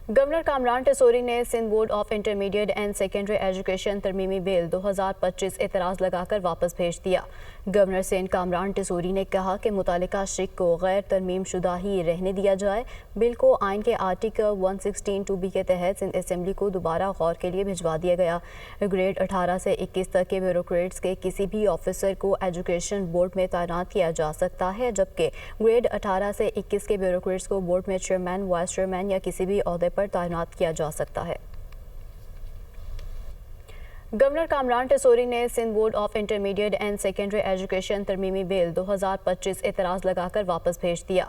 Governor Kamran Tessori نے Sindh board of intermediate and secondary education ترمیمی bill 2025 اعتراض لگا کر واپس بھیج دیا۔ گورنر سندھ کامران ٹیسوری نے کہا کہ متعلقہ شق کو غیر ترمیم شدہ ہی رہنے دیا جائے۔ بل کو آئین کے آرٹیکل 116(2)B کے تحت سندھ اسمبلی کو دوبارہ غور کے لیے بھجوا دیا گیا۔ گریڈ 18 سے 21 تک کے بیوروکریٹس کے کسی بھی آفیسر کو ایجوکیشن بورڈ میں تعینات کیا جا سکتا ہے، جبکہ گریڈ 18 سے 21 کے بیوروکریٹس کو بورڈ میں چیئرمین، وائس چیئرمین یا کسی بھی عہدے پر تعینات کیا جا سکتا ہے۔ گورنر کامران ٹیسوری نے Sindh board of intermediate and secondary education ترمیمی بل 2025 اعتراض لگا کر واپس بھیج دیا۔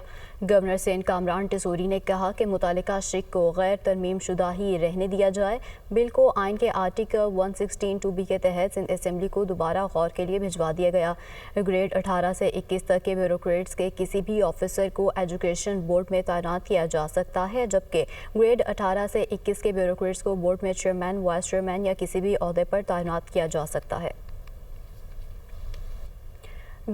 گورنر سندھ کامران ٹیسوری نے کہا کہ متعلقہ شق کو غیر ترمیم شدہ ہی رہنے دیا جائے۔ بل کو آئین کے آرٹیکل 116(2)B کے تحت سندھ اسمبلی کو دوبارہ غور کے لیے بھجوا دیا گیا۔ گریڈ 18 سے 21 تک کے بیوروکریٹس کے کسی بھی آفیسر کو ایجوکیشن بورڈ میں تعینات کیا جا سکتا ہے، جبکہ گریڈ 18 سے 21 کے بیوروکریٹس کو بورڈ میں چیئرمین، وائس چیئرمین یا کسی بھی عہدے پر تعینات کیا جا سکتا ہے۔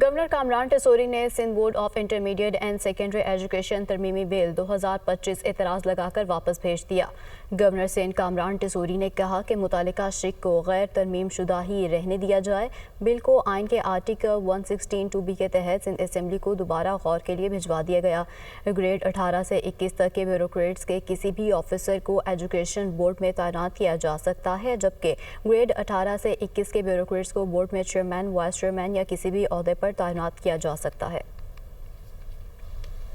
گورنر کامران ٹیسوری نے Sindh board of intermediate and secondary education ترمیمی بل 2025 اعتراض لگا کر واپس بھیج دیا۔ گورنر سندھ کامران ٹیسوری نے کہا کہ متعلقہ شق کو غیر ترمیم شدہ ہی رہنے دیا جائے۔ بل کو آئین کے آرٹیکل 116(2)B کے تحت سندھ اسمبلی کو دوبارہ غور کے لیے بھجوا دیا گیا۔ گریڈ 18 سے 21 تک کے بیوروکریٹس کے کسی بھی آفیسر کو ایجوکیشن بورڈ میں تعینات کیا جا سکتا ہے، جبکہ گریڈ 18 سے 21 کے بیوروکریٹس کو بورڈ میں چیئرمین، وائس چیئرمین یا کسی بھی عہدے پر تعینات کیا جا سکتا ہے۔